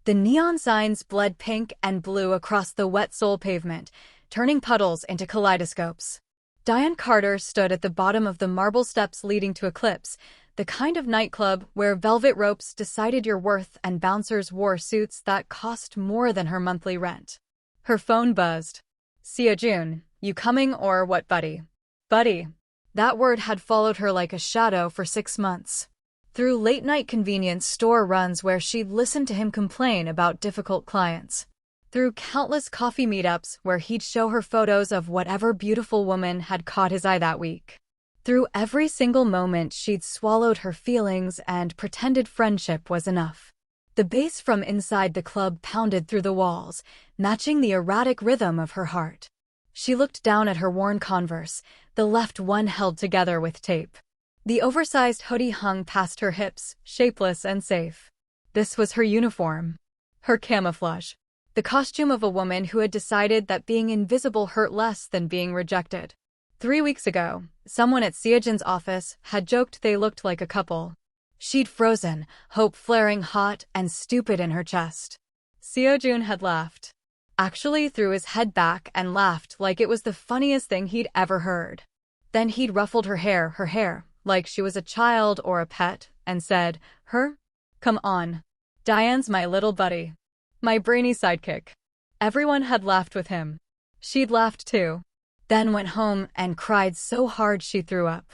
The neon signs bled pink and blue across the wet Seoul pavement, turning puddles into kaleidoscopes. Diane Carter stood at the bottom of the marble steps leading to Eclipse, the kind of nightclub where velvet ropes decided your worth and bouncers wore suits that cost more than her monthly rent. Her phone buzzed. Seojun, you coming or what, buddy? Buddy. That word had followed her like a shadow for 6 months. Through late-night convenience store runs where she'd listened to him complain about difficult clients. Through countless coffee meetups where he'd show her photos of whatever beautiful woman had caught his eye that week. Through every single moment she'd swallowed her feelings and pretended friendship was enough. The bass from inside the club pounded through the walls, matching the erratic rhythm of her heart. She looked down at her worn Converse, the left one held together with tape. The oversized hoodie hung past her hips, shapeless and safe. This was her uniform. Her camouflage. The costume of a woman who had decided that being invisible hurt less than being rejected. 3 weeks ago, someone at Seojun's office had joked they looked like a couple. She'd frozen, hope flaring hot and stupid in her chest. Seojun had laughed. Actually threw his head back and laughed like it was the funniest thing he'd ever heard. Then he'd ruffled her hair, like she was a child or a pet, and said, "Her? Come on. Diane's my little buddy. My brainy sidekick." Everyone had laughed with him. She'd laughed too. Then went home and cried so hard she threw up.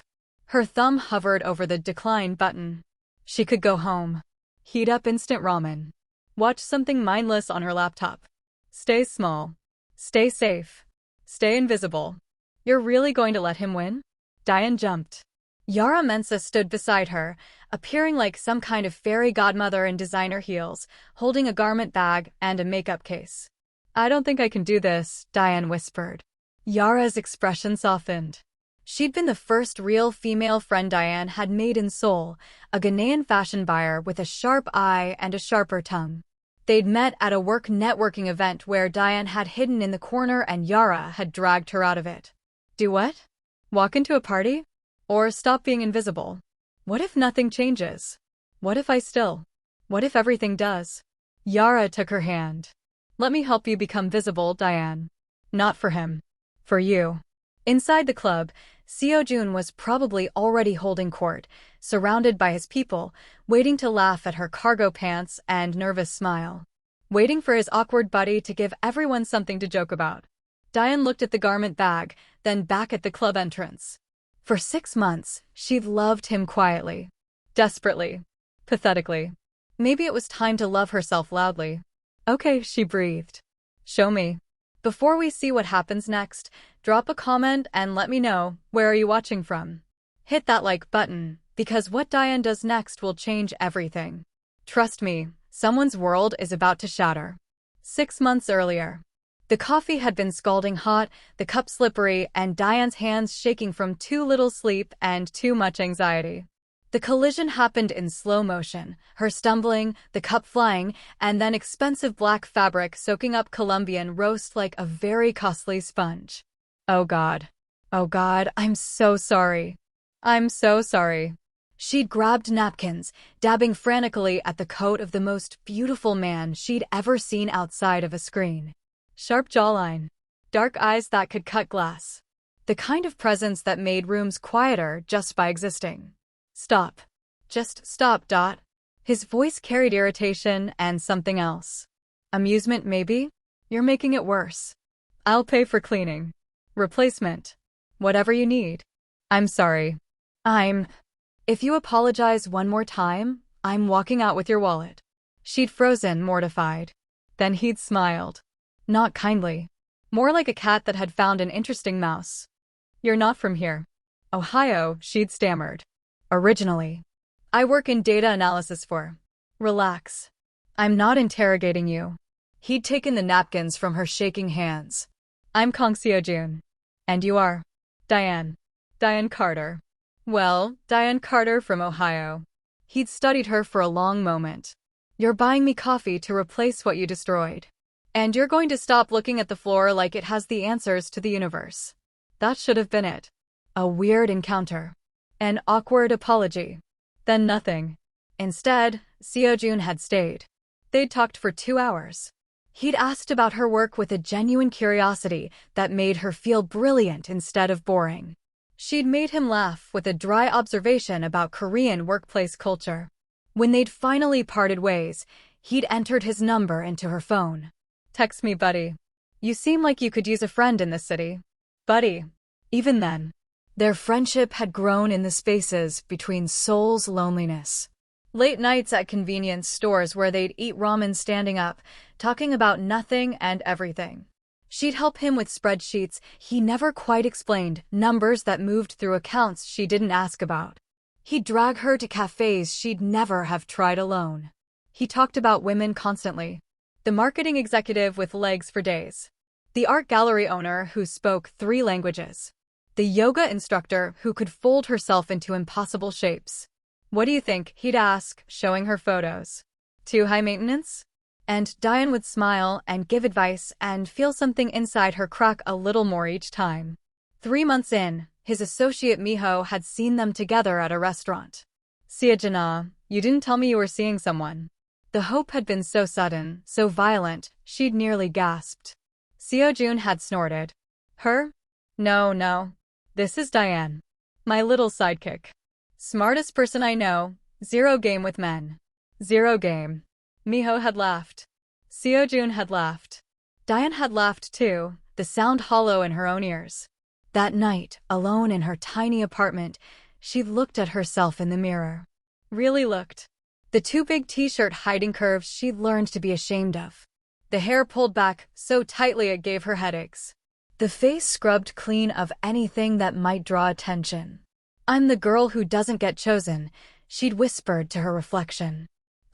Her thumb hovered over the decline button. She could go home. Heat up instant ramen. Watch something mindless on her laptop. Stay small. Stay safe. Stay invisible. You're really going to let him win? Diane jumped. Yara Mensah stood beside her, appearing like some kind of fairy godmother in designer heels, holding a garment bag and a makeup case. "I don't think I can do this," Diane whispered. Yara's expression softened. She'd been the first real female friend Diane had made in Seoul, a Ghanaian fashion buyer with a sharp eye and a sharper tongue. They'd met at a work networking event where Diane had hidden in the corner and Yara had dragged her out of it. Do what? Walk into a party? Or stop being invisible? What if nothing changes? What if I still? What if everything does? Yara took her hand. "Let me help you become visible, Diane. Not for him. For you." Inside the club, Seojun was probably already holding court, surrounded by his people, waiting to laugh at her cargo pants and nervous smile. Waiting for his awkward buddy to give everyone something to joke about. Diane looked at the garment bag, then back at the club entrance. For 6 months, she'd loved him quietly. Desperately. Pathetically. Maybe it was time to love herself loudly. "Okay," she breathed. "Show me." Before we see what happens next, drop a comment and let me know, where are you watching from? Hit that like button, because what Diane does next will change everything. Trust me, someone's world is about to shatter. 6 months earlier. The coffee had been scalding hot, the cup slippery, and Diane's hands shaking from too little sleep and too much anxiety. The collision happened in slow motion, her stumbling, the cup flying, and then expensive black fabric soaking up Colombian roast like a very costly sponge. Oh God. Oh God, I'm so sorry. I'm so sorry. She'd grabbed napkins, dabbing frantically at the coat of the most beautiful man she'd ever seen outside of a screen. Sharp jawline. Dark eyes that could cut glass. The kind of presence that made rooms quieter just by existing. "Stop. Just stop, Dot." His voice carried irritation and something else. "Amusement, maybe? You're making it worse. I'll pay for cleaning. Replacement. Whatever you need. I'm sorry. If you apologize one more time, I'm walking out with your wallet." She'd frozen, mortified. Then he'd smiled. Not kindly. More like a cat that had found an interesting mouse. "You're not from here." "Ohio," she'd stammered. "Originally. I work in data analysis for." "Relax. I'm not interrogating you." He'd taken the napkins from her shaking hands. "I'm Kang Seojun. And you are?" "Diane. Diane Carter." "Well, Diane Carter from Ohio." He'd studied her for a long moment. "You're buying me coffee to replace what you destroyed. And you're going to stop looking at the floor like it has the answers to the universe." That should have been it. A weird encounter. An awkward apology. Then nothing. Instead, Seojun had stayed. They'd talked for 2 hours. He'd asked about her work with a genuine curiosity that made her feel brilliant instead of boring. She'd made him laugh with a dry observation about Korean workplace culture. When they'd finally parted ways, he'd entered his number into her phone. "Text me, buddy. You seem like you could use a friend in this city." Buddy. Even then, their friendship had grown in the spaces between Seoul's loneliness. Late nights at convenience stores where they'd eat ramen standing up, talking about nothing and everything. She'd help him with spreadsheets he never quite explained, numbers that moved through accounts she didn't ask about. He'd drag her to cafes she'd never have tried alone. He talked about women constantly. The marketing executive with legs for days. The art gallery owner who spoke 3 languages. The yoga instructor who could fold herself into impossible shapes. "What do you think?" he'd ask, showing her photos. "Too high maintenance?" And Diane would smile and give advice and feel something inside her crack a little more each time. 3 months in, his associate Miho had seen them together at a restaurant. "Seojun, you didn't tell me you were seeing someone." The hope had been so sudden, so violent, she'd nearly gasped. Seojun had snorted. "Her? No. This is Diane. My little sidekick. Smartest person I know, 0 game with men." 0 game. Miho had laughed. Seojun had laughed. Diane had laughed too, the sound hollow in her own ears. That night, alone in her tiny apartment, she looked at herself in the mirror. Really looked. The too big t-shirt hiding curves she'd learned to be ashamed of. The hair pulled back so tightly it gave her headaches. The face scrubbed clean of anything that might draw attention. "I'm the girl who doesn't get chosen," she'd whispered to her reflection.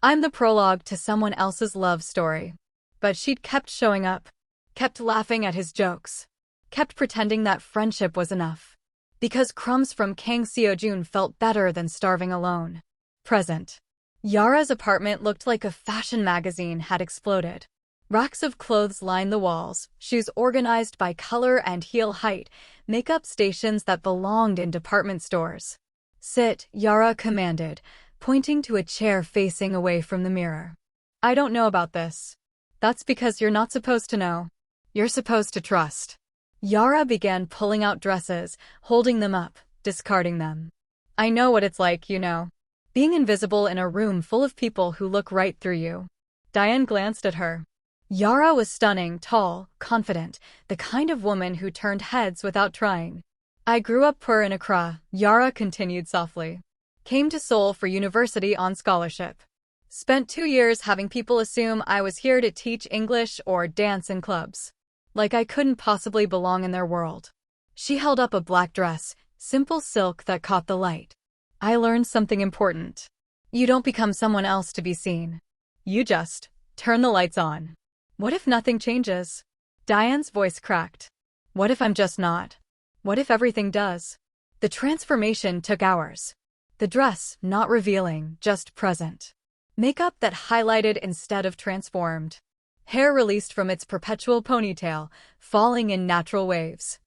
"I'm the prologue to someone else's love story." But she'd kept showing up, kept laughing at his jokes, kept pretending that friendship was enough. Because crumbs from Kang Seojun felt better than starving alone. Present. Yara's apartment looked like a fashion magazine had exploded. Racks of clothes lined the walls, shoes organized by color and heel height, makeup stations that belonged in department stores. "Sit," Yara commanded, pointing to a chair facing away from the mirror. "I don't know about this." "That's because you're not supposed to know. You're supposed to trust." Yara began pulling out dresses, holding them up, discarding them. "I know what it's like, you know. Being invisible in a room full of people who look right through you." Diane glanced at her. Yara was stunning, tall, confident, the kind of woman who turned heads without trying. "I grew up poor in Accra," Yara continued softly. "Came to Seoul for university on scholarship. Spent 2 years having people assume I was here to teach English or dance in clubs. Like I couldn't possibly belong in their world." She held up a black dress, simple silk that caught the light. "I learned something important. You don't become someone else to be seen. You just turn the lights on." "What if nothing changes?" Diane's voice cracked. "What if I'm just not? What if everything does?" The transformation took hours. The dress, not revealing, just present. Makeup that highlighted instead of transformed. Hair released from its perpetual ponytail, falling in natural waves.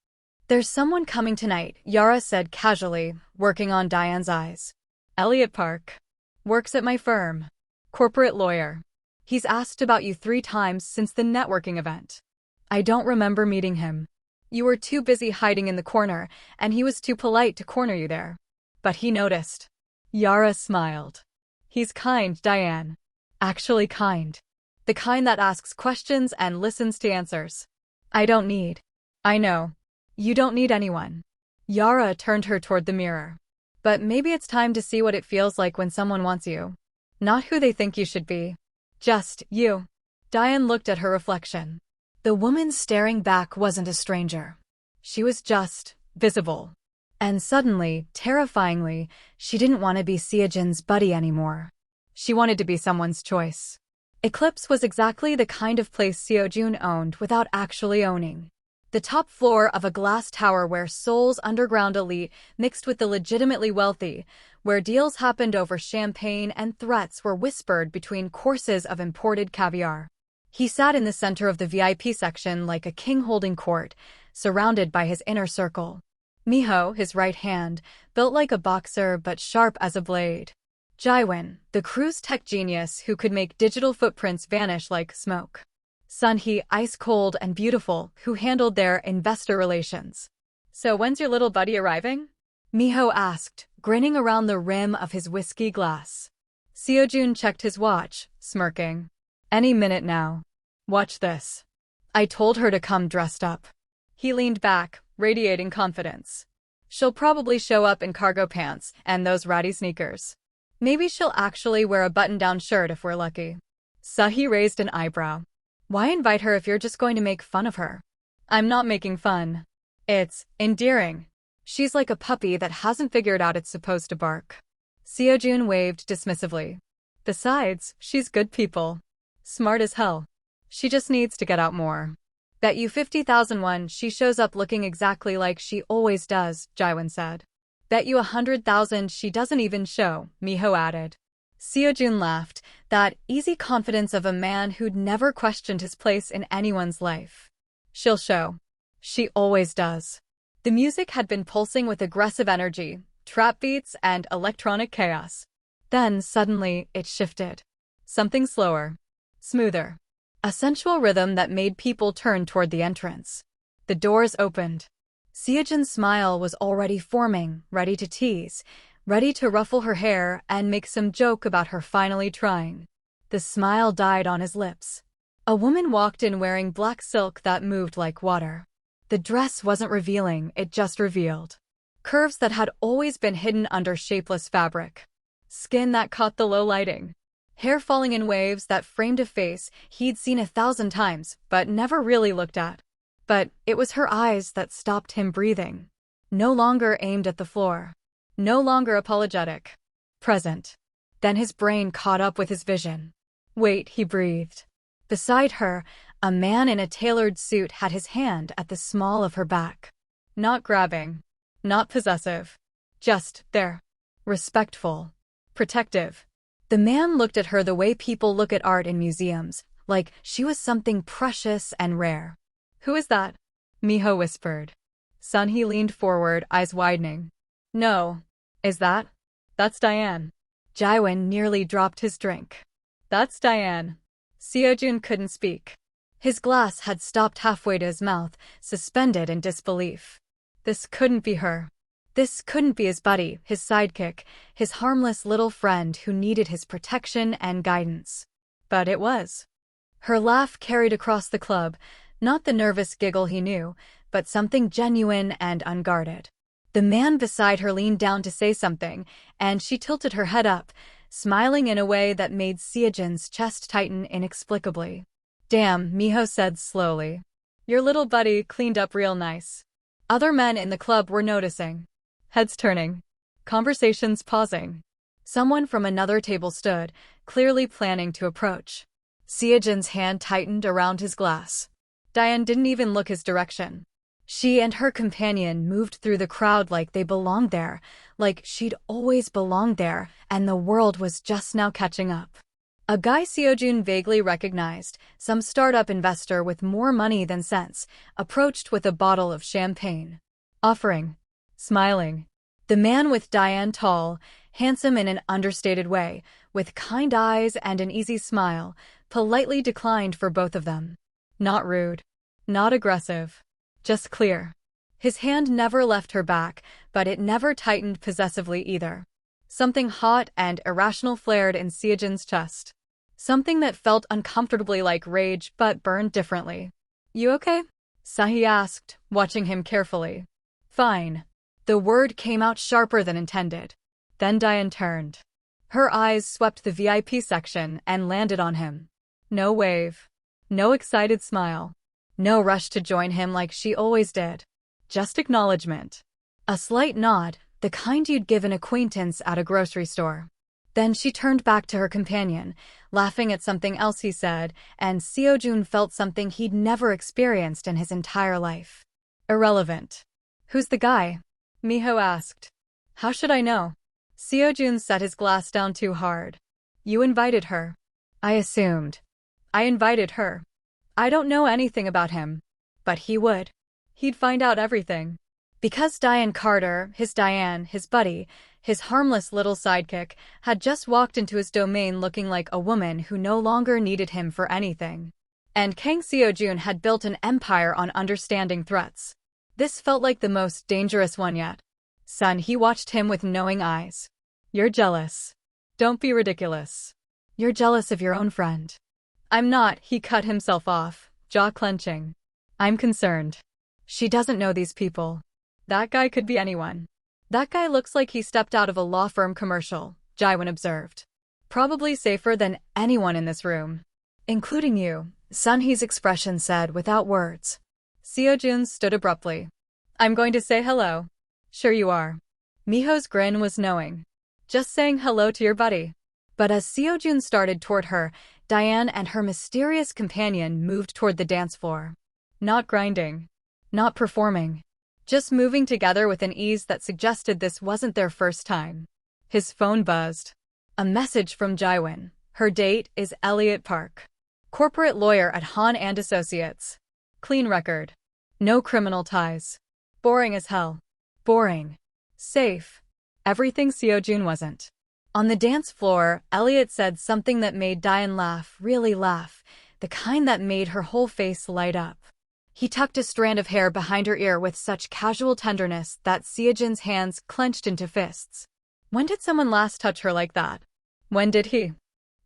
"There's someone coming tonight," Yara said casually, working on Diane's eyes. "Elliot Park. Works at my firm. Corporate lawyer. He's asked about you 3 times since the networking event." "I don't remember meeting him. You were too busy hiding in the corner, and he was too polite to corner you there." "But he noticed." Yara smiled. "He's kind, Diane. Actually kind. The kind that asks questions and listens to answers." "I don't need." "I know. You don't need anyone." Yara turned her toward the mirror. "But maybe it's time to see what it feels like when someone wants you. Not who they think you should be. Just you." Diane looked at her reflection. The woman staring back wasn't a stranger. She was just visible. And suddenly, terrifyingly, she didn't want to be Seojun's buddy anymore. She wanted to be someone's choice. Eclipse was exactly the kind of place Seojun owned without actually owning. The top floor of a glass tower where Seoul's underground elite mixed with the legitimately wealthy, where deals happened over champagne and threats were whispered between courses of imported caviar. He sat in the center of the VIP section like a king holding court, surrounded by his inner circle. Miho, his right hand, built like a boxer but sharp as a blade. Jaewon, the crew's tech genius who could make digital footprints vanish like smoke. Sunhee, ice cold and beautiful, who handled their investor relations. So when's your little buddy arriving? Miho asked, grinning around the rim of his whiskey glass. Seojun checked his watch, smirking. Any minute now. Watch this. I told her to come dressed up. He leaned back, radiating confidence. She'll probably show up in cargo pants and those ratty sneakers. Maybe she'll actually wear a button-down shirt if we're lucky. Sunhee raised an eyebrow. Why invite her if you're just going to make fun of her? I'm not making fun. It's endearing. She's like a puppy that hasn't figured out it's supposed to bark. Seojun waved dismissively. Besides, she's good people. Smart as hell. She just needs to get out more. Bet you 50,000 won she shows up looking exactly like she always does, Jaewon said. Bet you 100,000 she doesn't even show, Miho added. Seojun laughed, that easy confidence of a man who'd never questioned his place in anyone's life. She'll show. She always does. The music had been pulsing with aggressive energy, trap beats and electronic chaos. Then, suddenly, it shifted. Something slower. Smoother. A sensual rhythm that made people turn toward the entrance. The doors opened. Seojun's smile was already forming, ready to tease, ready to ruffle her hair and make some joke about her finally trying. The smile died on his lips. A woman walked in wearing black silk that moved like water. The dress wasn't revealing, it just revealed. Curves that had always been hidden under shapeless fabric. Skin that caught the low lighting. Hair falling in waves that framed a face he'd seen 1,000 times, but never really looked at. But it was her eyes that stopped him breathing. No longer aimed at the floor. No longer apologetic. Present. Then his brain caught up with his vision. Wait, he breathed. Beside her, a man in a tailored suit had his hand at the small of her back. Not grabbing. Not possessive. Just there. Respectful. Protective. The man looked at her the way people look at art in museums, like she was something precious and rare. Who is that? Miho whispered. Sunhee leaned forward, eyes widening. No. Is that? That's Diane. Jaewon nearly dropped his drink. That's Diane. Seojun couldn't speak. His glass had stopped halfway to his mouth, suspended in disbelief. This couldn't be her. This couldn't be his buddy, his sidekick, his harmless little friend who needed his protection and guidance. But it was. Her laugh carried across the club, not the nervous giggle he knew, but something genuine and unguarded. The man beside her leaned down to say something, and she tilted her head up, smiling in a way that made Seojun's chest tighten inexplicably. Damn, Miho said slowly. Your little buddy cleaned up real nice. Other men in the club were noticing. Heads turning. Conversations pausing. Someone from another table stood, clearly planning to approach. Seojun's hand tightened around his glass. Diane didn't even look his direction. She and her companion moved through the crowd like they belonged there, like she'd always belonged there, and the world was just now catching up. A guy Seojun vaguely recognized, some startup investor with more money than sense, approached with a bottle of champagne. Offering. Smiling. The man with Diane, tall, handsome in an understated way, with kind eyes and an easy smile, politely declined for both of them. Not rude. Not aggressive. Just clear. His hand never left her back, but it never tightened possessively either. Something hot and irrational flared in Seojun's chest. Something that felt uncomfortably like rage but burned differently. You okay? Sunhee asked, watching him carefully. Fine. The word came out sharper than intended. Then Diane turned. Her eyes swept the VIP section and landed on him. No wave. No excited smile. No rush to join him like she always did. Just acknowledgement. A slight nod, the kind you'd give an acquaintance at a grocery store. Then she turned back to her companion, laughing at something else he said, and Seojun felt something he'd never experienced in his entire life. Irrelevant. Who's the guy? Miho asked. How should I know? Seojun set his glass down too hard. You invited her. I assumed. I invited her. I don't know anything about him. But he would. He'd find out everything. Because Diane Carter, his Diane, his buddy, his harmless little sidekick, had just walked into his domain looking like a woman who no longer needed him for anything. And Kang Seojun had built an empire on understanding threats. This felt like the most dangerous one yet. Son, he watched him with knowing eyes. You're jealous. Don't be ridiculous. You're jealous of your own friend. I'm not, he cut himself off, jaw clenching. I'm concerned. She doesn't know these people. That guy could be anyone. That guy looks like he stepped out of a law firm commercial, Jiwon observed. Probably safer than anyone in this room. Including you, Sunhee's expression said without words. Seojun stood abruptly. I'm going to say hello. Sure you are. Miho's grin was knowing. Just saying hello to your buddy. But as Seojun started toward her, Diane and her mysterious companion moved toward the dance floor. Not grinding. Not performing. Just moving together with an ease that suggested this wasn't their first time. His phone buzzed. A message from Jiwon. Her date is Elliot Park. Corporate lawyer at Han and Associates. Clean record. No criminal ties. Boring as hell. Boring. Safe. Everything Seojun wasn't. On the dance floor, Elliot said something that made Diane laugh, really laugh, the kind that made her whole face light up. He tucked a strand of hair behind her ear with such casual tenderness that Seojun's hands clenched into fists. When did someone last touch her like that? When did he?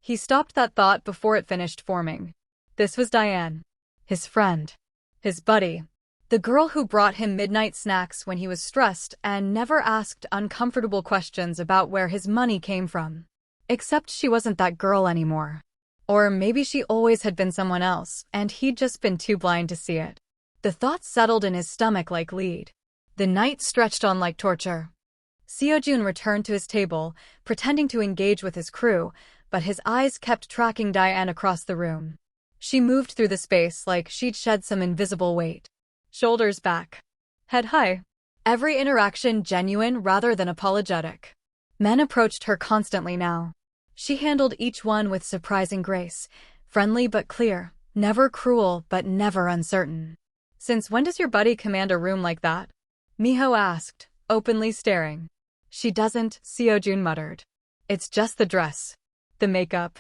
He stopped that thought before it finished forming. This was Diane. His friend. His buddy. The girl who brought him midnight snacks when he was stressed and never asked uncomfortable questions about where his money came from. Except she wasn't that girl anymore. Or maybe she always had been someone else, and he'd just been too blind to see it. The thoughts settled in his stomach like lead. The night stretched on like torture. Seojun returned to his table, pretending to engage with his crew, but his eyes kept tracking Diane across the room. She moved through the space like she'd shed some invisible weight. Shoulders back. Head high. Every interaction genuine rather than apologetic. Men approached her constantly now. She handled each one with surprising grace, friendly but clear, never cruel but never uncertain. Since when does your buddy command a room like that? Miho asked, openly staring. She doesn't, Seojun muttered. It's just the dress. The makeup.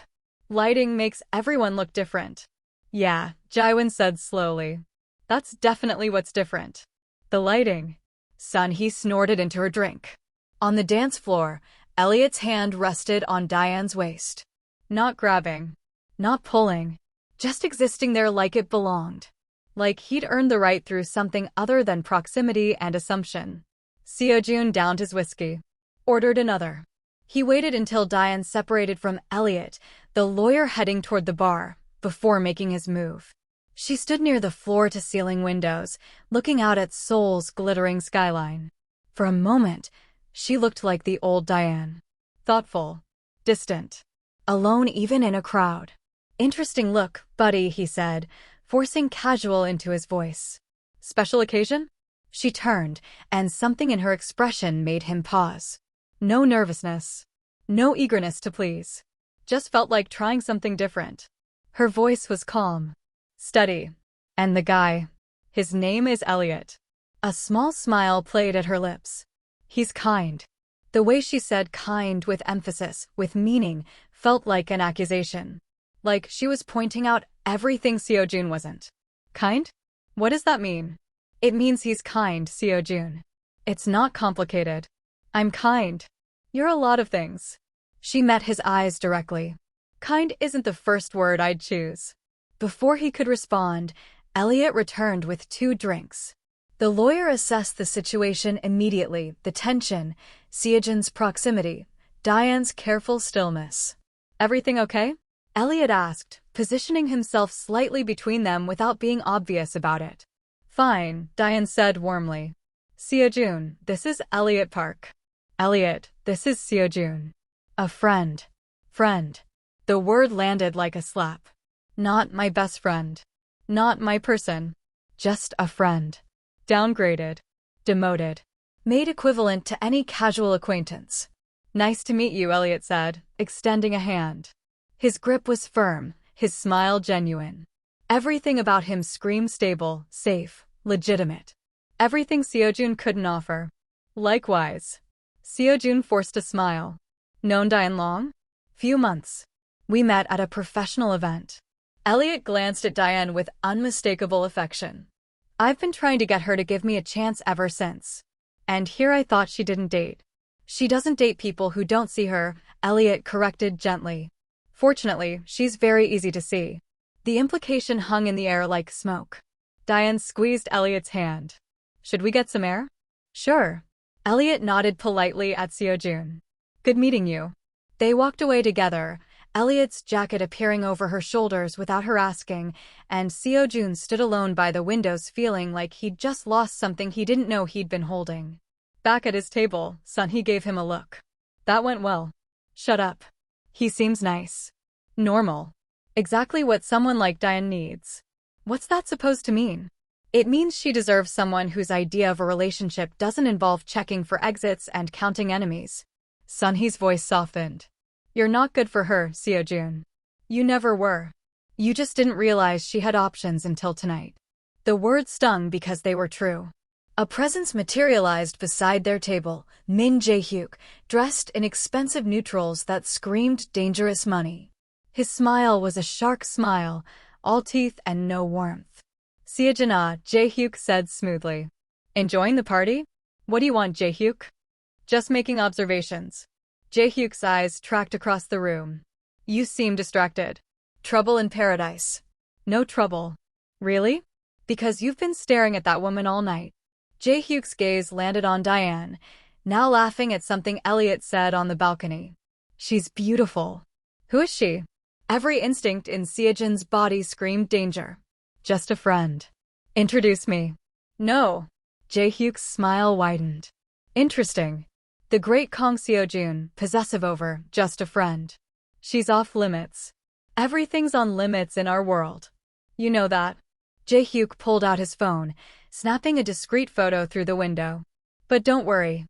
Lighting makes everyone look different. Yeah, Jiwon said slowly. That's definitely what's different. The lighting. Sunhee snorted into her drink. On the dance floor, Elliot's hand rested on Diane's waist. Not grabbing. Not pulling. Just existing there like it belonged. Like he'd earned the right through something other than proximity and assumption. Seojun downed his whiskey. Ordered another. He waited until Diane separated from Elliot, the lawyer heading toward the bar, before making his move. She stood near the floor-to-ceiling windows, looking out at Seoul's glittering skyline. For a moment, she looked like the old Diane. Thoughtful. Distant. Alone even in a crowd. Interesting look, buddy, he said, forcing casual into his voice. Special occasion? She turned, and something in her expression made him pause. No nervousness. No eagerness to please. Just felt like trying something different. Her voice was calm. Steady. And the guy. His name is Elliot. A small smile played at her lips. He's kind. The way she said kind with emphasis, with meaning, felt like an accusation. Like she was pointing out everything Seojun wasn't. Kind? What does that mean? It means he's kind, Seojun. It's not complicated. I'm kind. You're a lot of things. She met his eyes directly. Kind isn't the first word I'd choose. Before he could respond, Elliot returned with 2 drinks. The lawyer assessed the situation immediately, the tension, Seojun's proximity, Diane's careful stillness. Everything okay? Elliot asked, positioning himself slightly between them without being obvious about it. Fine, Diane said warmly. Seojun, this is Elliot Park. Elliot, this is Seojun. A friend. Friend. The word landed like a slap. Not my best friend. Not my person. Just a friend. Downgraded. Demoted. Made equivalent to any casual acquaintance. Nice to meet you, Elliot said, extending a hand. His grip was firm, his smile genuine. Everything about him screamed stable, safe, legitimate. Everything Seojun couldn't offer. Likewise. Seojun forced a smile. Known Diane long? Few months. We met at a professional event. Elliot glanced at Diane with unmistakable affection. I've been trying to get her to give me a chance ever since. And here I thought she didn't date. She doesn't date people who don't see her, Elliot corrected gently. Fortunately, she's very easy to see. The implication hung in the air like smoke. Diane squeezed Elliot's hand. Should we get some air? Sure. Elliot nodded politely at Seojun. Good meeting you. They walked away together, Elliot's jacket appearing over her shoulders without her asking, and Seojun stood alone by the windows feeling like he'd just lost something he didn't know he'd been holding. Back at his table, Sunhee gave him a look. That went well. Shut up. He seems nice. Normal. Exactly what someone like Diane needs. What's that supposed to mean? It means she deserves someone whose idea of a relationship doesn't involve checking for exits and counting enemies. Sunhee's voice softened. You're not good for her, Seojun. You never were. You just didn't realize she had options until tonight. The words stung because they were true. A presence materialized beside their table, Min Jae-hyuk, dressed in expensive neutrals that screamed dangerous money. His smile was a shark smile, all teeth and no warmth. Seojun, Jae-hyuk said smoothly. Enjoying the party? What do you want, Jae-hyuk? Just making observations. Jae-hyuk's eyes tracked across the room. You seem distracted. Trouble in paradise. No trouble. Really? Because you've been staring at that woman all night. Jae-hyuk's gaze landed on Diane, now laughing at something Elliot said on the balcony. She's beautiful. Who is she? Every instinct in Seojun's body screamed danger. Just a friend. Introduce me. No. Jae-hyuk's smile widened. Interesting. The great Kang Seojun, possessive over, just a friend. She's off limits. Everything's on limits in our world. You know that. Jae-hyuk pulled out his phone, snapping a discreet photo through the window. But don't worry.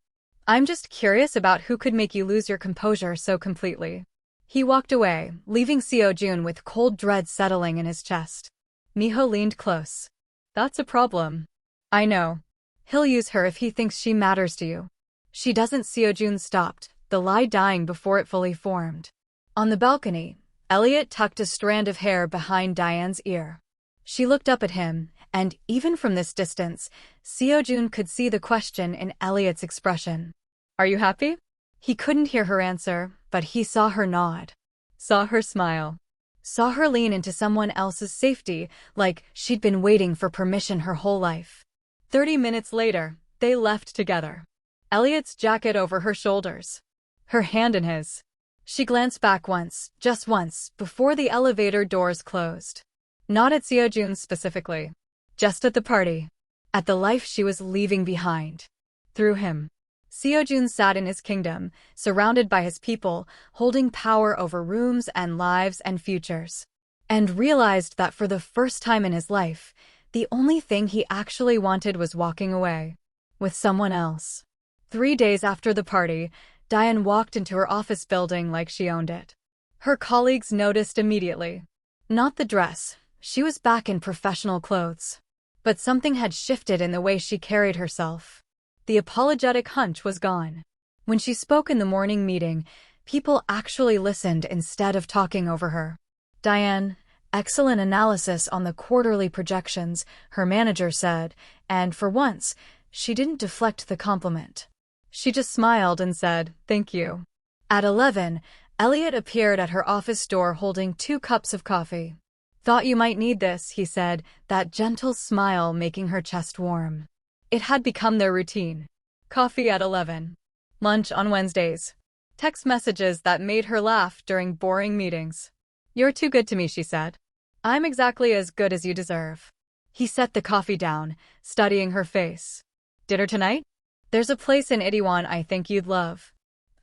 I'm just curious about who could make you lose your composure so completely. He walked away, leaving Seojun with cold dread settling in his chest. Miho leaned close. That's a problem. I know. He'll use her if he thinks she matters to you. She doesn't. Seojun stopped, the lie dying before it fully formed. On the balcony, Elliot tucked a strand of hair behind Diane's ear. She looked up at him, and even from this distance, Seojun could see the question in Elliot's expression. Are you happy? He couldn't hear her answer, but he saw her nod. Saw her smile. Saw her lean into someone else's safety, like she'd been waiting for permission her whole life. 30 minutes later, they left together. Elliot's jacket over her shoulders. Her hand in his. She glanced back once, just once, before the elevator doors closed. Not at Seojun specifically. Just at the party. At the life she was leaving behind. Through him. Seojun sat in his kingdom, surrounded by his people, holding power over rooms and lives and futures. And realized that for the first time in his life, the only thing he actually wanted was walking away. With someone else. 3 days after the party, Diane walked into her office building like she owned it. Her colleagues noticed immediately. Not the dress, she was back in professional clothes. But something had shifted in the way she carried herself. The apologetic hunch was gone. When she spoke in the morning meeting, people actually listened instead of talking over her. Diane, excellent analysis on the quarterly projections, her manager said, and for once, she didn't deflect the compliment. She just smiled and said, thank you. At 11, Elliot appeared at her office door holding 2 cups of coffee. Thought you might need this, he said, that gentle smile making her chest warm. It had become their routine. Coffee at 11. Lunch on Wednesdays. Text messages that made her laugh during boring meetings. You're too good to me, she said. I'm exactly as good as you deserve. He set the coffee down, studying her face. Dinner tonight? There's a place in Heroine I think you'd love.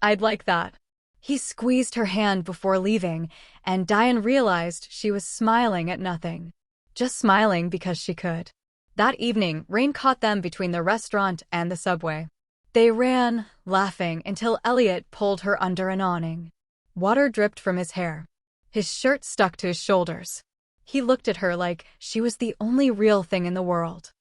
I'd like that. He squeezed her hand before leaving, and Diane realized she was smiling at nothing. Just smiling because she could. That evening, rain caught them between the restaurant and the subway. They ran, laughing, until Elliot pulled her under an awning. Water dripped from his hair. His shirt stuck to his shoulders. He looked at her like she was the only real thing in the world.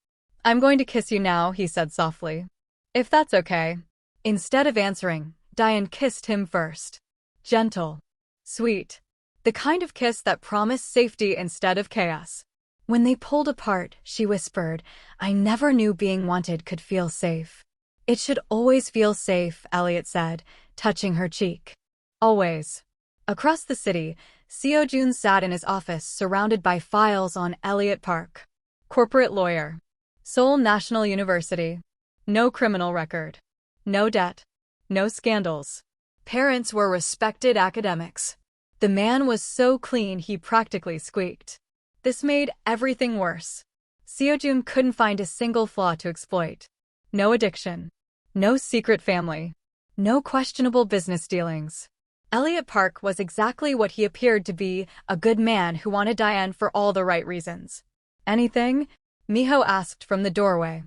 I'm going to kiss you now, he said softly. If that's okay. Instead of answering, Diane kissed him first. Gentle. Sweet. The kind of kiss that promised safety instead of chaos. When they pulled apart, she whispered, "I never knew being wanted could feel safe." "It should always feel safe," Elliot said, touching her cheek. Always. Across the city, Seojun sat in his office surrounded by files on Elliot Park. Corporate lawyer. Seoul National University. No criminal record. No debt. No scandals. Parents were respected academics. The man was so clean he practically squeaked. This made everything worse. Seojun couldn't find a single flaw to exploit. No addiction. No secret family. No questionable business dealings. Elliot Park was exactly what he appeared to be, a good man who wanted Diane for all the right reasons. "Anything?" Miho asked from the doorway.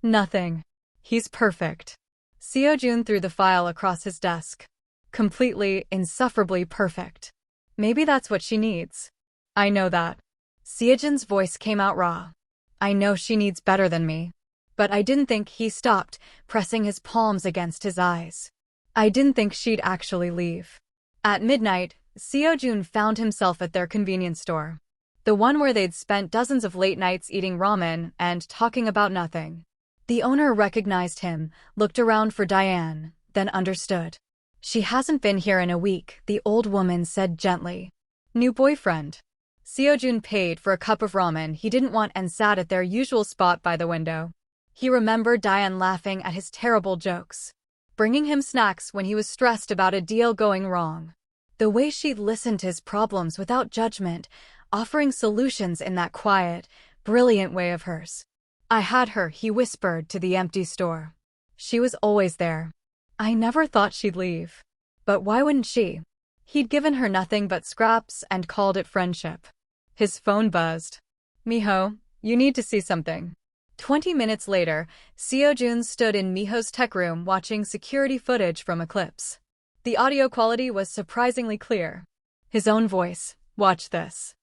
"Nothing. He's perfect." Seojun threw the file across his desk. Completely, insufferably perfect. Maybe that's what she needs. "I know that." Seojun's voice came out raw. "I know she needs better than me. But I didn't think." He stopped, pressing his palms against his eyes. "I didn't think she'd actually leave." At midnight, Seojun found himself at their convenience store. The one where they'd spent dozens of late nights eating ramen and talking about nothing. The owner recognized him, looked around for Diane, then understood. "She hasn't been here in a week," the old woman said gently. "New boyfriend." Seojun paid for a cup of ramen he didn't want and sat at their usual spot by the window. He remembered Diane laughing at his terrible jokes, bringing him snacks when he was stressed about a deal going wrong. The way she'd listened to his problems without judgment, offering solutions in that quiet, brilliant way of hers. "I had her," he whispered to the empty store. "She was always there. I never thought she'd leave. But why wouldn't she?" He'd given her nothing but scraps and called it friendship. His phone buzzed. "Miho, you need to see something." 20 minutes later, Seojun stood in Miho's tech room watching security footage from Eclipse. The audio quality was surprisingly clear. His own voice. "Watch this.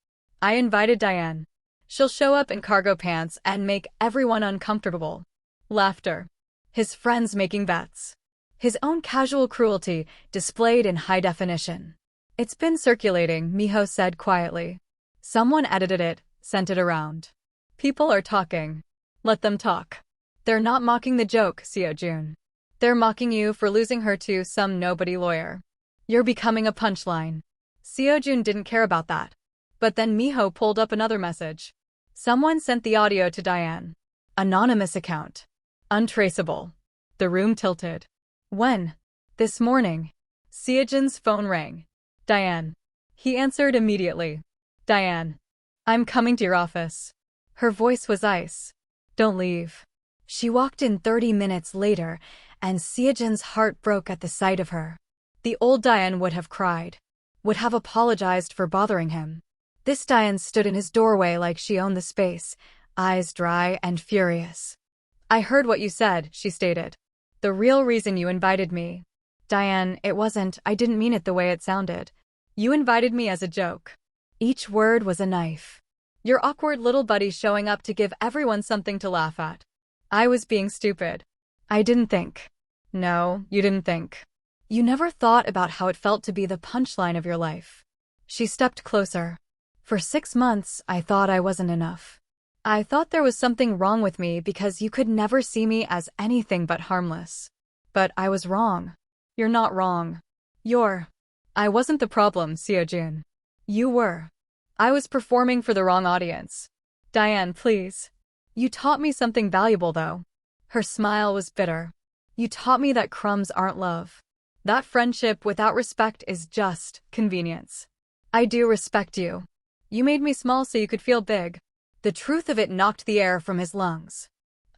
I invited Diane. She'll show up in cargo pants and make everyone uncomfortable." Laughter. His friends making bets. His own casual cruelty displayed in high definition. "It's been circulating," Miho said quietly. "Someone edited it, sent it around. People are talking. Let them talk. They're not mocking the joke, Seojun. They're mocking you for losing her to some nobody lawyer. You're becoming a punchline." Seojun didn't care about that. But then Miho pulled up another message. Someone sent the audio to Diane. Anonymous account. Untraceable. The room tilted. "When?" "This morning." Seojun's phone rang. "Diane." He answered immediately. "Diane. I'm coming to your office." Her voice was ice. "Don't leave." She walked in 30 minutes later, and Seojun's heart broke at the sight of her. The old Diane would have cried. Would have apologized for bothering him. This Diane stood in his doorway like she owned the space, eyes dry and furious. "I heard what you said," she stated. "The real reason you invited me." "Diane, it wasn't. I didn't mean it the way it sounded. You invited me as a joke." Each word was a knife. "Your awkward little buddy showing up to give everyone something to laugh at." "I was being stupid. I didn't think." "No, you didn't think. You never thought about how it felt to be the punchline of your life." She stepped closer. "For 6 months, I thought I wasn't enough. I thought there was something wrong with me because you could never see me as anything but harmless. But I was wrong." "You're not wrong. I wasn't the problem, Seojun. You were. I was performing for the wrong audience." "Diane, please. You taught me something valuable, though." Her smile was bitter. "You taught me that crumbs aren't love. That friendship without respect is just convenience. I do respect you. You made me small so you could feel big." The truth of it knocked the air from his lungs.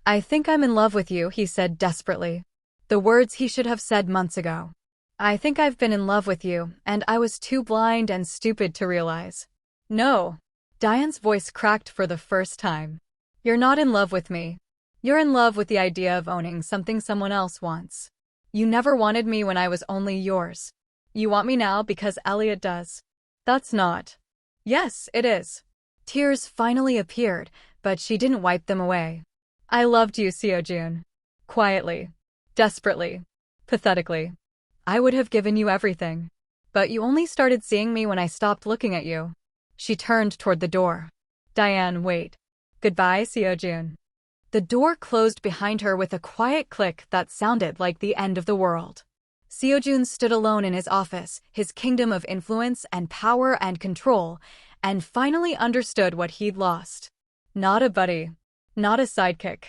"I think I'm in love with you," he said desperately. The words he should have said months ago. "I think I've been in love with you, and I was too blind and stupid to realize." "No." Diane's voice cracked for the first time. "You're not in love with me. You're in love with the idea of owning something someone else wants. You never wanted me when I was only yours. You want me now because Elliot does. That's not." "Yes, it is." Tears finally appeared, but she didn't wipe them away. "I loved you, Seojun." Quietly. Desperately. Pathetically. I would have given you everything. But you only started seeing me when I stopped looking at you. She turned toward the door. Diane, wait. Goodbye, Seojun. The door closed behind her with a quiet click that sounded like the end of the world. Seojun stood alone in his office, his kingdom of influence and power and control, and finally understood what he'd lost. Not a buddy. Not a sidekick.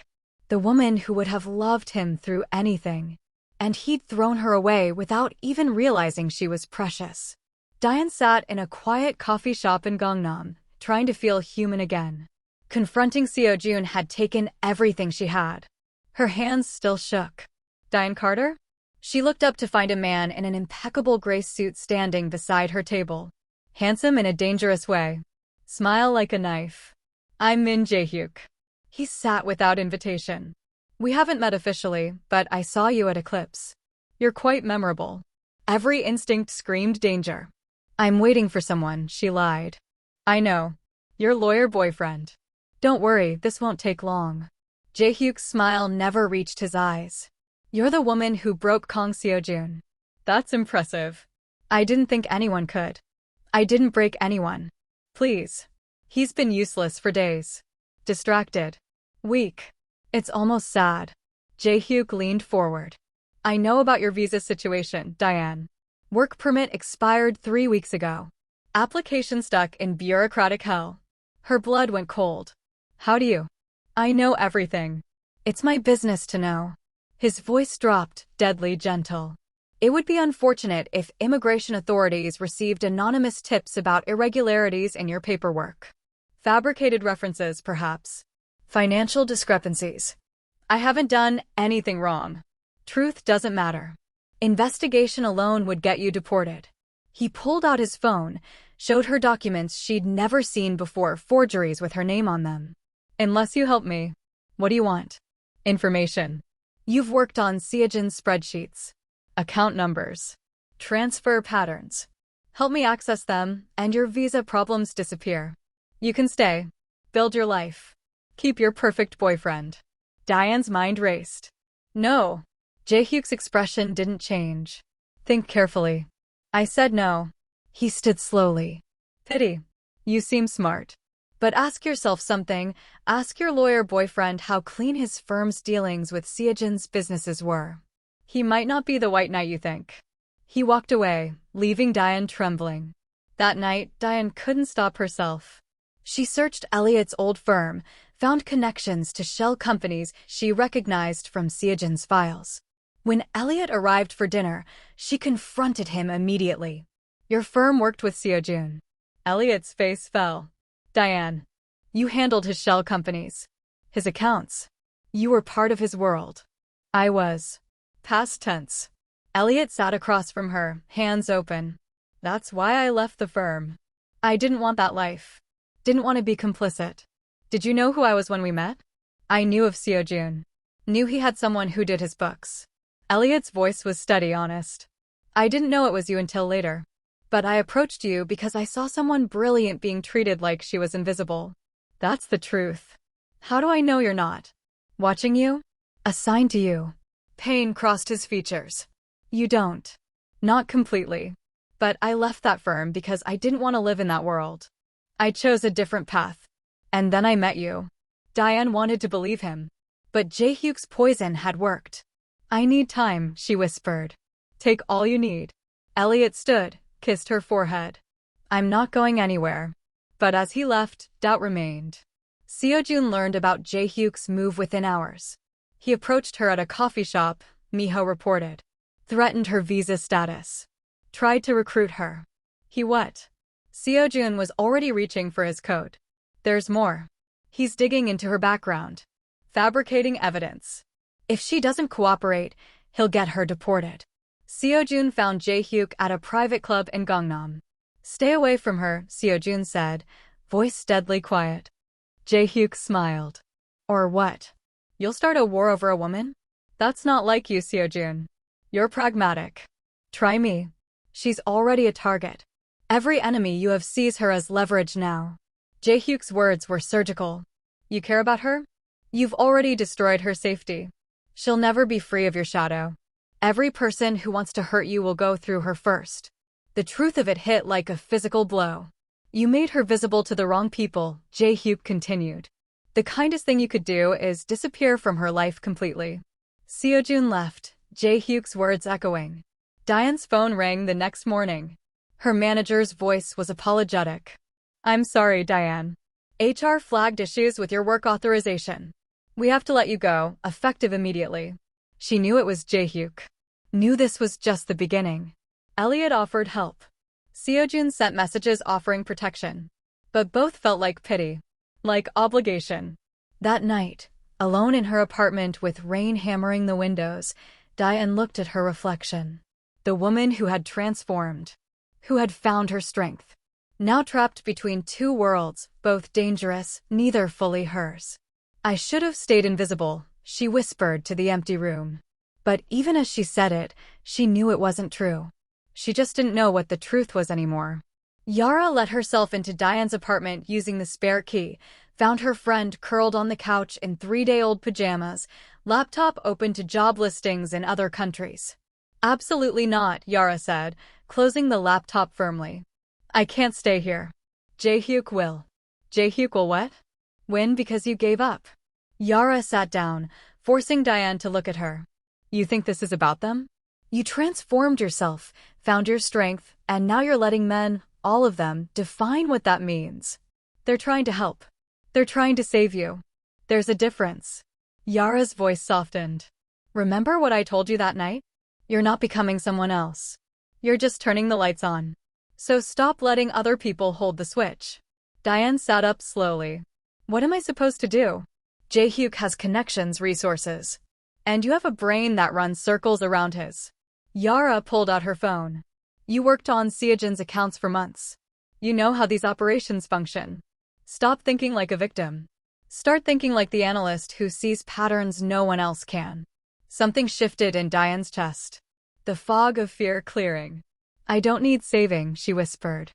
The woman who would have loved him through anything. And he'd thrown her away without even realizing she was precious. Diane sat in a quiet coffee shop in Gangnam, trying to feel human again. Confronting Seojun had taken everything she had. Her hands still shook. Diane Carter? She looked up to find a man in an impeccable gray suit standing beside her table. Handsome in a dangerous way. Smile like a knife. I'm Min Jae-hyuk. He sat without invitation. We haven't met officially, but I saw you at Eclipse. You're quite memorable. Every instinct screamed danger. I'm waiting for someone, she lied. I know. Your lawyer boyfriend. Don't worry, this won't take long. Jae-hyuk's smile never reached his eyes. You're the woman who broke Kang Seojun. That's impressive. I didn't think anyone could. I didn't break anyone. Please. He's been useless for days. Distracted. Weak. It's almost sad. Jae-hyuk leaned forward. I know about your visa situation, Diane. Work permit expired 3 weeks ago. Application stuck in bureaucratic hell. Her blood went cold. How do you? I know everything. It's my business to know. His voice dropped, deadly gentle. It would be unfortunate if immigration authorities received anonymous tips about irregularities in your paperwork. Fabricated references, perhaps. Financial discrepancies. I haven't done anything wrong. Truth doesn't matter. Investigation alone would get you deported. He pulled out his phone, showed her documents she'd never seen before, forgeries with her name on them. Unless you help me. What do you want? Information. You've worked on Seojun's spreadsheets. Account numbers. Transfer patterns. Help me access them, and your visa problems disappear. You can stay. Build your life. Keep your perfect boyfriend. Diane's mind raced. No. Jae-hyuk's expression didn't change. Think carefully. I said no. He stood slowly. Pity. You seem smart. But ask yourself something. Ask your lawyer boyfriend how clean his firm's dealings with Seojun's businesses were. He might not be the white knight you think. He walked away, leaving Diane trembling. That night, Diane couldn't stop herself. She searched Elliot's old firm, found connections to shell companies she recognized from Seojun's files. When Elliot arrived for dinner, she confronted him immediately. Your firm worked with Seojun. Elliot's face fell. Diane, you handled his shell companies. His accounts. You were part of his world. I was. Past tense. Elliot sat across from her, hands open. That's why I left the firm. I didn't want that life. Didn't want to be complicit. Did you know who I was when we met? I knew of Seojun. Knew he had someone who did his books. Elliot's voice was steady, honest. I didn't know it was you until later. But I approached you because I saw someone brilliant being treated like she was invisible. That's the truth. How do I know you're not? Watching you? Assigned to you. Pain crossed his features. You don't. Not completely. But I left that firm because I didn't want to live in that world. I chose a different path. And then I met you. Diane wanted to believe him. But Jae-hyuk's poison had worked. I need time, she whispered. Take all you need. Elliot stood, kissed her forehead. I'm not going anywhere. But as he left, doubt remained. Seojun learned about Jae-hyuk's move within hours. He approached her at a coffee shop, Miho reported. Threatened her visa status. Tried to recruit her. He what? Seojun was already reaching for his coat. There's more. He's digging into her background. Fabricating evidence. If she doesn't cooperate, he'll get her deported. Seojun found Jae-hyuk at a private club in Gangnam. Stay away from her, Seojun said, voice deadly quiet. Jae-hyuk smiled. Or what? You'll start a war over a woman? That's not like you, Seojun. You're pragmatic. Try me. She's already a target. Every enemy you have sees her as leverage now. Jae-hyuk's words were surgical. You care about her? You've already destroyed her safety. She'll never be free of your shadow. Every person who wants to hurt you will go through her first. The truth of it hit like a physical blow. You made her visible to the wrong people, Jae-hyuk continued. The kindest thing you could do is disappear from her life completely. Seojun left, Jae-hyuk's words echoing. Diane's phone rang the next morning. Her manager's voice was apologetic. I'm sorry, Diane. HR flagged issues with your work authorization. We have to let you go, effective immediately. She knew it was Jae-hyuk. Knew this was just the beginning. Elliot offered help. Seojun sent messages offering protection. But both felt like pity. Like obligation. That night, alone in her apartment with rain hammering the windows, Diane looked at her reflection. The woman who had transformed. Who had found her strength. Now trapped between two worlds, both dangerous, neither fully hers. I should have stayed invisible, she whispered to the empty room. But even as she said it, she knew it wasn't true. She just didn't know what the truth was anymore. Yara let herself into Diane's apartment using the spare key, found her friend curled on the couch in 3-day-old pajamas, laptop open to job listings in other countries. Absolutely not, Yara said, closing the laptop firmly. I can't stay here. Jae-hyuk will. Jae-hyuk will what? Win because you gave up. Yara sat down, forcing Diane to look at her. You think this is about them? You transformed yourself, found your strength, and now you're letting men, all of them, define what that means. They're trying to help. They're trying to save you. There's a difference. Yara's voice softened. Remember what I told you that night? You're not becoming someone else. You're just turning the lights on. So stop letting other people hold the switch. Diane sat up slowly. What am I supposed to do? Jae-hyuk has connections, resources. And you have a brain that runs circles around his. Yara pulled out her phone. You worked on Seojun's accounts for months. You know how these operations function. Stop thinking like a victim. Start thinking like the analyst who sees patterns no one else can. Something shifted in Diane's chest. The fog of fear clearing. I don't need saving, she whispered.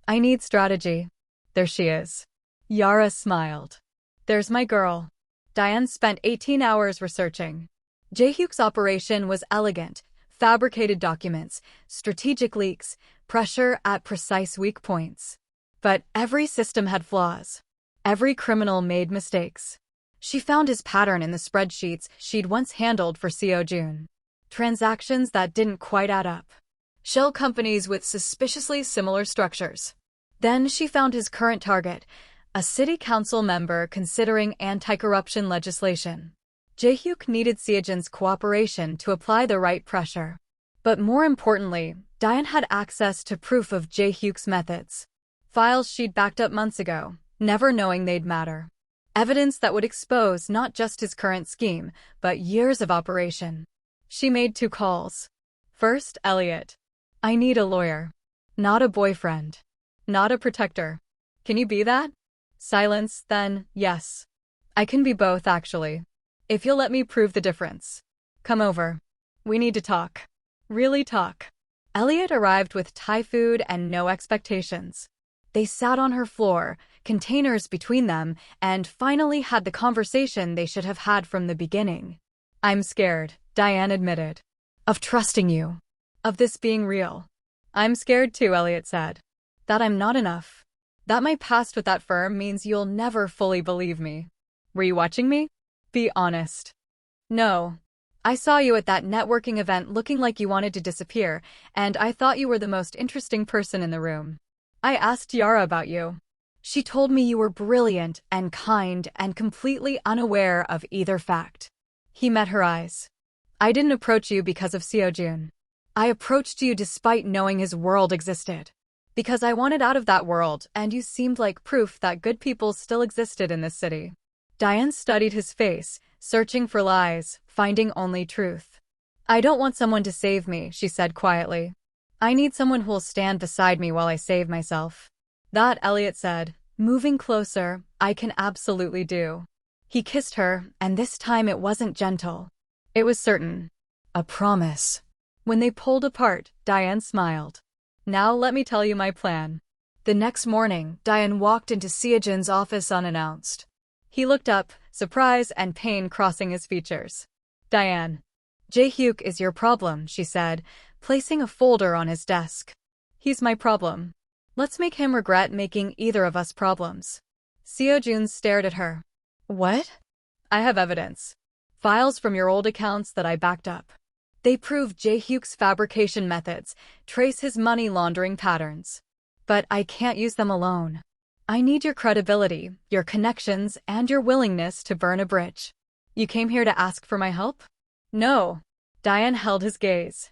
I need strategy. There she is. Yara smiled. There's my girl. Diane spent 18 hours researching. Jae-hyuk's operation was elegant, fabricated documents, strategic leaks, pressure at precise weak points. But every system had flaws. Every criminal made mistakes. She found his pattern in the spreadsheets she'd once handled for Seojun. Transactions that didn't quite add up. Shell companies with suspiciously similar structures. Then she found his current target, a city council member considering anti-corruption legislation. Jae-hyuk needed Seojun's cooperation to apply the right pressure. But more importantly, Diane had access to proof of Jae-hyuk's methods. Files she'd backed up months ago, never knowing they'd matter. Evidence that would expose not just his current scheme, but years of operation. She made 2 calls. First, Elliot. I need a lawyer. Not a boyfriend. Not a protector. Can you be that? Silence, then, yes. I can be both, actually. If you'll let me prove the difference. Come over. We need to talk. Really talk. Elliot arrived with Thai food and no expectations. They sat on her floor, containers between them, and finally had the conversation they should have had from the beginning. I'm scared, Diane admitted. Of trusting you. Of this being real. I'm scared too, Elliot said. That I'm not enough. That my past with that firm means you'll never fully believe me. Were you watching me? Be honest. No. I saw you at that networking event looking like you wanted to disappear, and I thought you were the most interesting person in the room. I asked Yara about you. She told me you were brilliant and kind and completely unaware of either fact. He met her eyes. I didn't approach you because of Seojun. I approached you despite knowing his world existed. Because I wanted out of that world, and you seemed like proof that good people still existed in this city. Diane studied his face, searching for lies, finding only truth. I don't want someone to save me, she said quietly. I need someone who'll stand beside me while I save myself. That, Elliot said, moving closer, I can absolutely do. He kissed her, and this time it wasn't gentle. It was certain. A promise. When they pulled apart, Diane smiled. Now let me tell you my plan. The next morning, Diane walked into Seojun's office unannounced. He looked up, surprise and pain crossing his features. Diane. Jae-hyuk is your problem, she said, placing a folder on his desk. He's my problem. Let's make him regret making either of us problems. Seojun stared at her. What? I have evidence. Files from your old accounts that I backed up. They prove Jae-hyuk's fabrication methods, trace his money laundering patterns. But I can't use them alone. I need your credibility, your connections, and your willingness to burn a bridge. You came here to ask for my help? No. Diane held his gaze.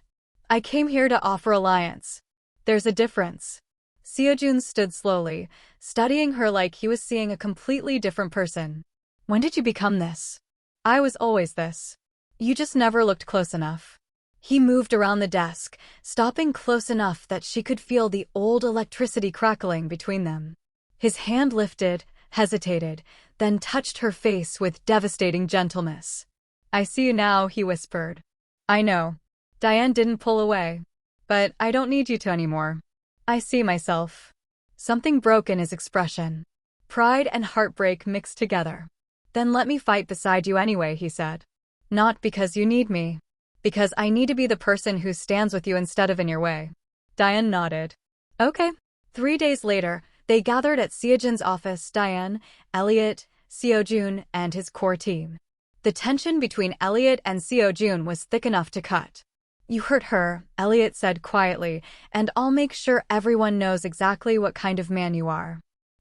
I came here to offer alliance. There's a difference. Seojun stood slowly, studying her like he was seeing a completely different person. When did you become this? I was always this. You just never looked close enough. He moved around the desk, stopping close enough that she could feel the old electricity crackling between them. His hand lifted, hesitated, then touched her face with devastating gentleness. I see you now, he whispered. I know. Diane didn't pull away. But I don't need you to anymore. I see myself. Something broke in his expression. Pride and heartbreak mixed together. Then let me fight beside you anyway, he said. Not because you need me. Because I need to be the person who stands with you instead of in your way. Diane nodded. Okay. 3 days later, they gathered at Seojun's office, Diane, Elliot, Seojun, and his core team. The tension between Elliot and Seojun was thick enough to cut. You hurt her, Elliot said quietly, and I'll make sure everyone knows exactly what kind of man you are.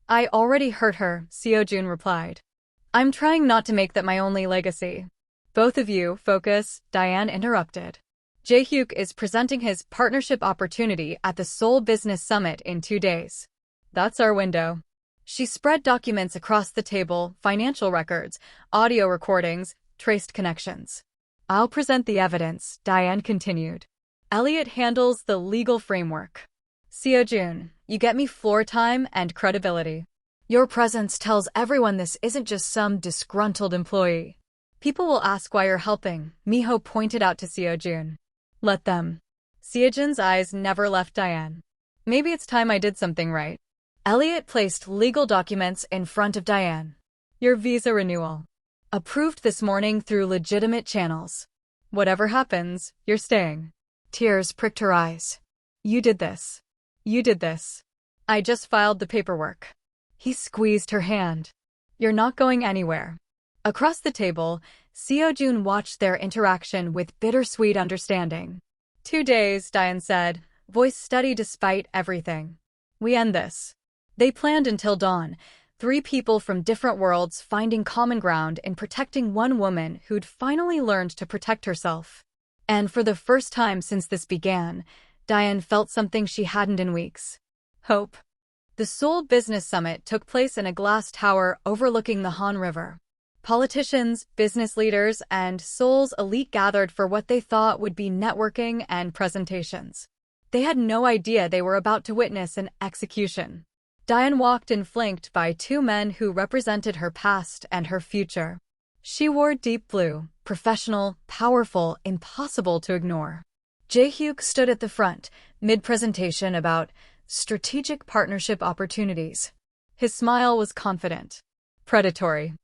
I already hurt her, Seojun replied. I'm trying not to make that my only legacy. Both of you, focus, Diane interrupted. Jae-hyuk is presenting his partnership opportunity at the Seoul Business Summit in 2 days. That's our window. She spread documents across the table, financial records, audio recordings, traced connections. I'll present the evidence, Diane continued. Elliot handles the legal framework. Seojun, you get me floor time and credibility. Your presence tells everyone this isn't just some disgruntled employee. People will ask why you're helping, Miho pointed out to Seojun. Let them. Seojun's eyes never left Diane. Maybe it's time I did something right. Elliot placed legal documents in front of Diane. Your visa renewal. Approved this morning through legitimate channels. Whatever happens, you're staying. Tears pricked her eyes. You did this. You did this. I just filed the paperwork. He squeezed her hand. You're not going anywhere. Across the table, Seojun watched their interaction with bittersweet understanding. 2 days, Diane said, voice steady despite everything. We end this. They planned until dawn, 3 people from different worlds finding common ground in protecting one woman who'd finally learned to protect herself. And for the first time since this began, Diane felt something she hadn't in weeks. Hope. The Seoul Business Summit took place in a glass tower overlooking the Han River. Politicians, business leaders, and Seoul's elite gathered for what they thought would be networking and presentations. They had no idea they were about to witness an execution. Diane walked in flanked by 2 men who represented her past and her future. She wore deep blue, professional, powerful, impossible to ignore. Jae-hyuk stood at the front, mid-presentation about strategic partnership opportunities. His smile was confident. Predatory.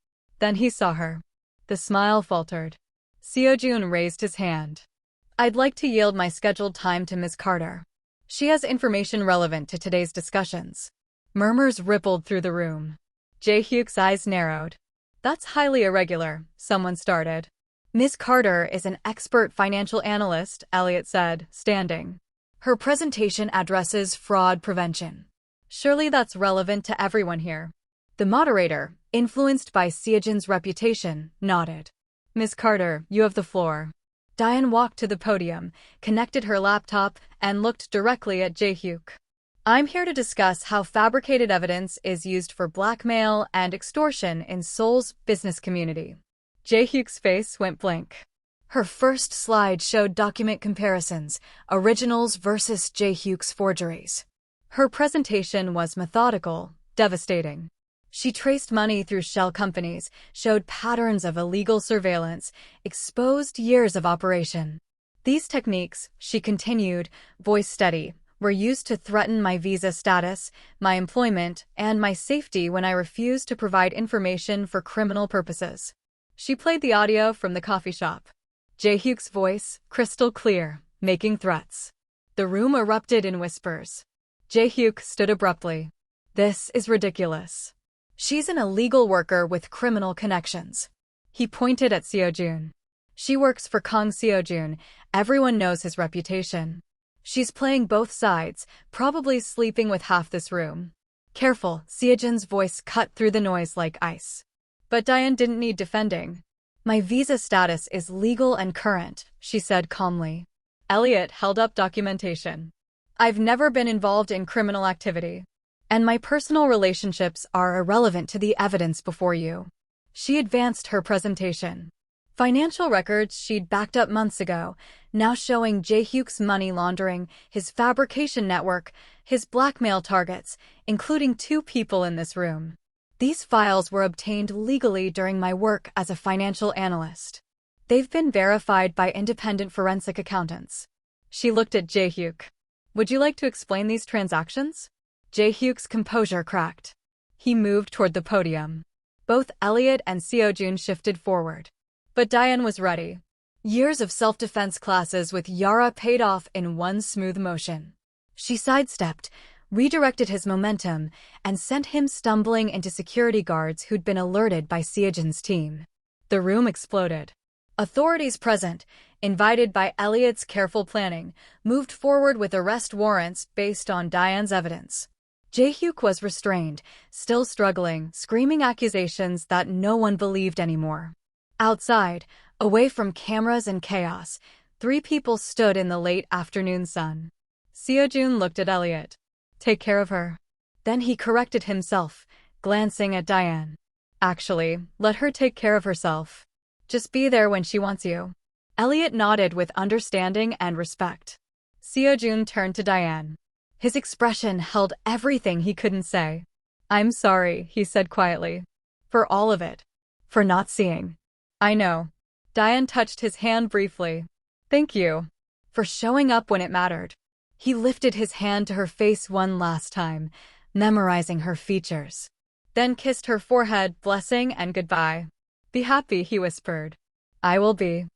Then he saw her. The smile faltered. Seojun raised his hand. I'd like to yield my scheduled time to Ms. Carter. She has information relevant to today's discussions. Murmurs rippled through the room. Jae-hyuk's eyes narrowed. That's highly irregular, someone started. Ms. Carter is an expert financial analyst, Elliot said, standing. Her presentation addresses fraud prevention. Surely that's relevant to everyone here. The moderator, influenced by Seojun's reputation, nodded. Ms. Carter, you have the floor. Diane walked to the podium, connected her laptop, and looked directly at Jae-hyuk. I'm here to discuss how fabricated evidence is used for blackmail and extortion in Seoul's business community. Jae-hyuk's face went blank. Her first slide showed document comparisons, originals versus Jae-hyuk's forgeries. Her presentation was methodical, devastating. She traced money through shell companies, showed patterns of illegal surveillance, exposed years of operation. These techniques, she continued, voice steady, were used to threaten my visa status, my employment, and my safety when I refused to provide information for criminal purposes. She played the audio from the coffee shop. Jae-hyuk's voice, crystal clear, making threats. The room erupted in whispers. Jae-hyuk stood abruptly. This is ridiculous. She's an illegal worker with criminal connections. He pointed at Seojun. She works for Kang Seojun. Everyone knows his reputation. She's playing both sides, probably sleeping with half this room. Careful, Seojun's voice cut through the noise like ice. But Diane didn't need defending. My visa status is legal and current, she said calmly. Elliot held up documentation. I've never been involved in criminal activity. And my personal relationships are irrelevant to the evidence before you. She advanced her presentation. Financial records she'd backed up months ago, now showing Jae-hyuk's money laundering, his fabrication network, his blackmail targets, including 2 people in this room. These files were obtained legally during my work as a financial analyst. They've been verified by independent forensic accountants. She looked at Jae-hyuk. Would you like to explain these transactions? Jae-hyuk's composure cracked. He moved toward the podium. Both Elliot and Seojun shifted forward. But Diane was ready. Years of self-defense classes with Yara paid off in one smooth motion. She sidestepped, redirected his momentum, and sent him stumbling into security guards who'd been alerted by Seojun's team. The room exploded. Authorities present, invited by Elliot's careful planning, moved forward with arrest warrants based on Diane's evidence. Jae-hyuk was restrained, still struggling, screaming accusations that no one believed anymore. Outside, away from cameras and chaos, 3 people stood in the late afternoon sun. Seojun looked at Elliot. Take care of her. Then he corrected himself, glancing at Diane. Actually, let her take care of herself. Just be there when she wants you. Elliot nodded with understanding and respect. Seojun turned to Diane. His expression held everything he couldn't say. I'm sorry, he said quietly. For all of it. For not seeing. I know. Diane touched his hand briefly. Thank you. For showing up when it mattered. He lifted his hand to her face one last time, memorizing her features. Then kissed her forehead, blessing and goodbye. Be happy, he whispered. I will be.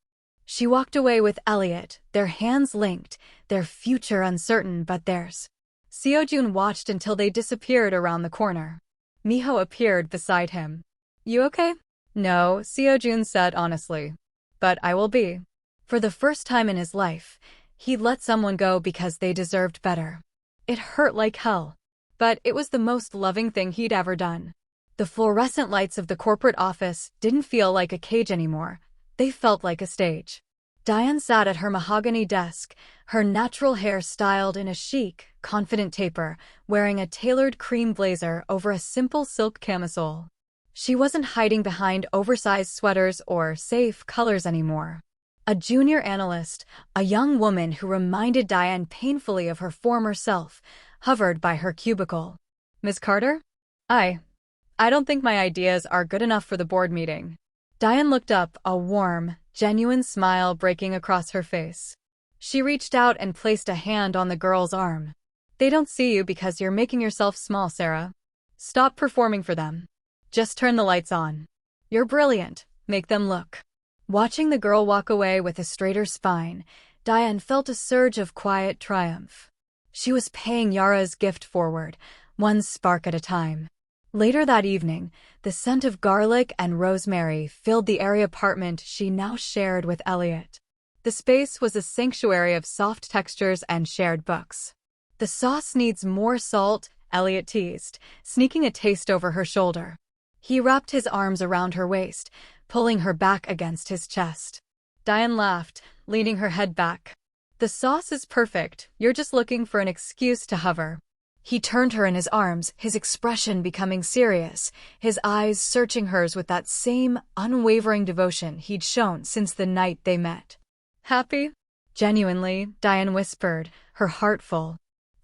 She walked away with Elliot, their hands linked, their future uncertain but theirs. Seojun watched until they disappeared around the corner. Miho appeared beside him. You okay? No, Seojun said honestly. But I will be. For the first time in his life, he'd let someone go because they deserved better. It hurt like hell. But it was the most loving thing he'd ever done. The fluorescent lights of the corporate office didn't feel like a cage anymore. They felt like a stage. Diane sat at her mahogany desk, her natural hair styled in a chic, confident taper, wearing a tailored cream blazer over a simple silk camisole. She wasn't hiding behind oversized sweaters or safe colors anymore. A junior analyst, a young woman who reminded Diane painfully of her former self, hovered by her cubicle. Ms. Carter? I don't think my ideas are good enough for the board meeting. Diane looked up, a warm, genuine smile breaking across her face. She reached out and placed a hand on the girl's arm. They don't see you because you're making yourself small, Sarah. Stop performing for them. Just turn the lights on. You're brilliant. Make them look. Watching the girl walk away with a straighter spine, Diane felt a surge of quiet triumph. She was paying Yara's gift forward, one spark at a time. Later that evening, the scent of garlic and rosemary filled the airy apartment she now shared with Elliot. The space was a sanctuary of soft textures and shared books. The sauce needs more salt, Elliot teased, sneaking a taste over her shoulder. He wrapped his arms around her waist, pulling her back against his chest. Diane laughed, leaning her head back. The sauce is perfect, you're just looking for an excuse to hover. He turned her in his arms, his expression becoming serious, his eyes searching hers with that same unwavering devotion he'd shown since the night they met. Happy? Genuinely, Diane whispered, her heart full.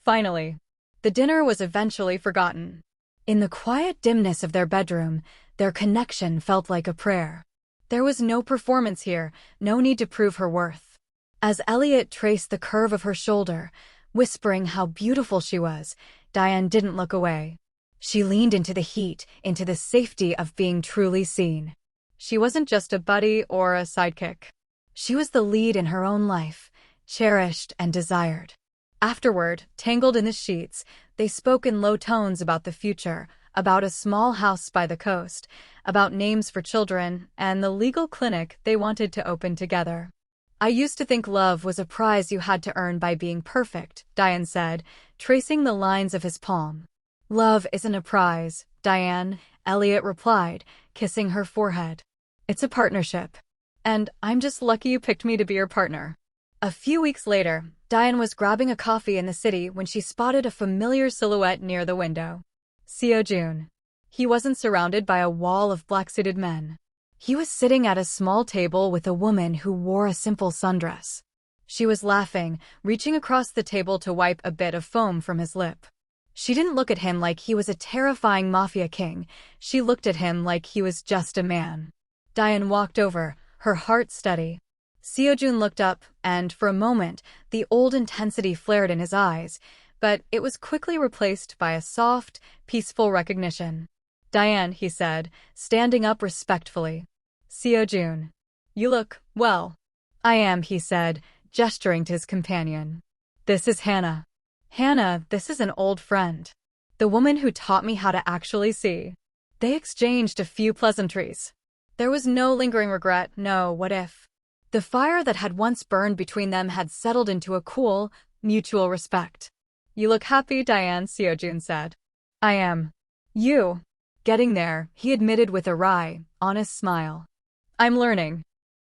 Finally. The dinner was eventually forgotten. In the quiet dimness of their bedroom, their connection felt like a prayer. There was no performance here, no need to prove her worth. As Elliot traced the curve of her shoulder, whispering how beautiful she was, Diane didn't look away. She leaned into the heat, into the safety of being truly seen. She wasn't just a buddy or a sidekick. She was the lead in her own life, cherished and desired. Afterward, tangled in the sheets, they spoke in low tones about the future, about a small house by the coast, about names for children, and the legal clinic they wanted to open together. I used to think love was a prize you had to earn by being perfect, Diane said, tracing the lines of his palm. Love isn't a prize, Diane, Elliot replied, kissing her forehead. It's a partnership. And I'm just lucky you picked me to be your partner. A few weeks later, Diane was grabbing a coffee in the city when she spotted a familiar silhouette near the window. Seojun. He wasn't surrounded by a wall of black-suited men. He was sitting at a small table with a woman who wore a simple sundress. She was laughing, reaching across the table to wipe a bit of foam from his lip. She didn't look at him like he was a terrifying mafia king. She looked at him like he was just a man. Diane walked over, her heart steady. Seojun looked up, and for a moment, the old intensity flared in his eyes, but it was quickly replaced by a soft, peaceful recognition. Diane, he said, standing up respectfully. Seojun. You look, well. I am, he said, gesturing to his companion. This is Hannah. Hannah, this is an old friend. The woman who taught me how to actually see. They exchanged a few pleasantries. There was no lingering regret, no what if. The fire that had once burned between them had settled into a cool, mutual respect. You look happy, Diane, Seojun said. I am. You. Getting there, he admitted with a wry, honest smile. I'm learning.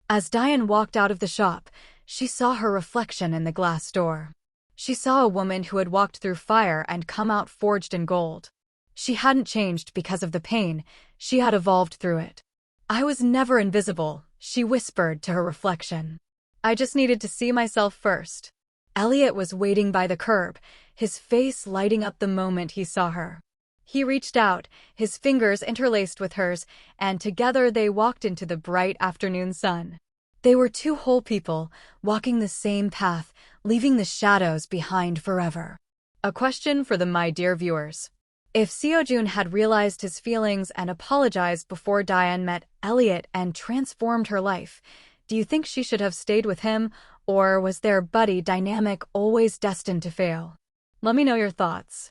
As Diane walked out of the shop, she saw her reflection in the glass door. She saw a woman who had walked through fire and come out forged in gold. She hadn't changed because of the pain, she had evolved through it. I was never invisible, she whispered to her reflection. I just needed to see myself first. Elliot was waiting by the curb, his face lighting up the moment he saw her. He reached out, his fingers interlaced with hers, and together they walked into the bright afternoon sun. They were two whole people, walking the same path, leaving the shadows behind forever. A question for the my dear viewers. If Seojun had realized his feelings and apologized before Diane met Elliot and transformed her life, do you think she should have stayed with him, or was their buddy dynamic always destined to fail? Let me know your thoughts.